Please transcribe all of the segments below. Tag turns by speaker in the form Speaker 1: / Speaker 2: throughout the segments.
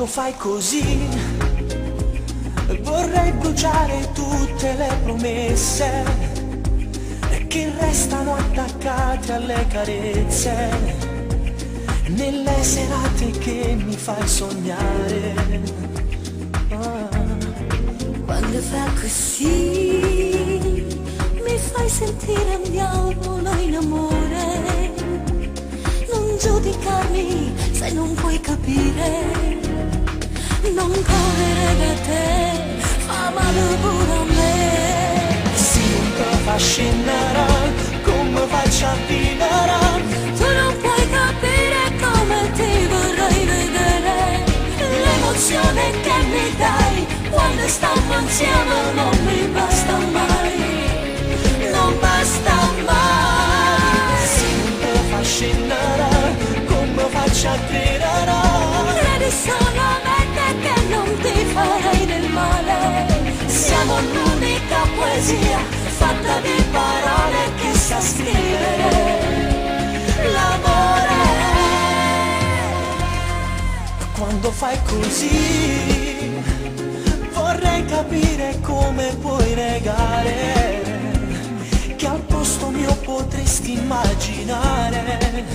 Speaker 1: fai così, vorrei bruciare tutte le promesse che restano attaccate alle carezze, nelle serate che mi fai sognare.
Speaker 2: Quando fa così mi fai sentire un diavolo in amore. Non giudicarmi se non puoi capire. Non correre da te fa male pure a me.
Speaker 1: Se non ti affascinerà, come faccio a vivere?
Speaker 2: Tu non puoi capire come ti vorrei vedere. L'emozione che mi dai quando stiamo insieme non mi basta mai. Non basta mai.
Speaker 1: Se non ti affascinerà, come faccio a credere?
Speaker 2: Credi solamente che non ti farei del male.
Speaker 1: Siamo l'unica poesia fatta di parole che sa scrivere l'amore. Quando fai così vorrei capire come puoi negare che al posto mio potresti immaginare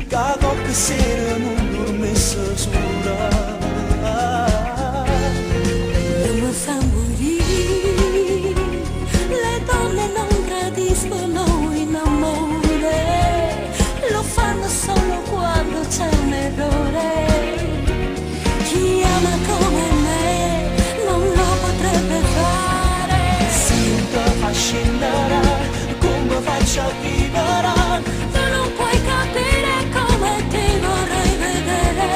Speaker 1: che a coppia sera non dormisse sola.
Speaker 2: Non mi fa morire, le donne non tradiscono in amore, lo fanno solo quando c'è un errore. Chi ama come me non lo potrebbe fare.
Speaker 1: Se non ti affascinerà, come faccio a vivere?
Speaker 2: Tu non puoi capire come ti vorrei vedere.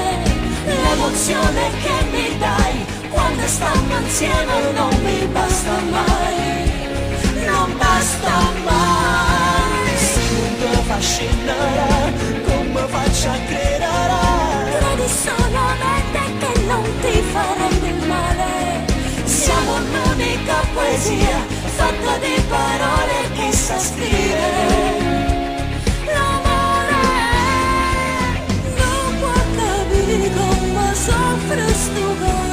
Speaker 1: L'emozione che mi dai quando stiamo insieme non mi basta mai. Non basta mai. Se non ti affascinerà, come faccio a credere?
Speaker 2: Credi solamente che non ti farei del male.
Speaker 1: Siamo l'unica poesia fatta di parole che sa scrivere l'amore.
Speaker 2: Non può capire come soffre sto cuore.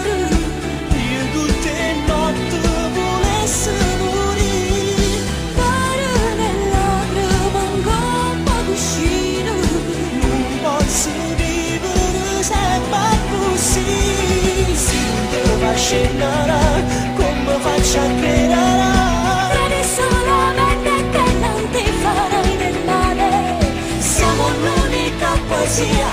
Speaker 1: Io tutte le notti volessi morire,
Speaker 2: Cuore nell'aria un po' vicino.
Speaker 1: non posso vivere sempre così. Se non ti affascinerà, come faccio a credere?
Speaker 2: Credi solamente che non ti farei del male.
Speaker 1: Siamo l'unica poesia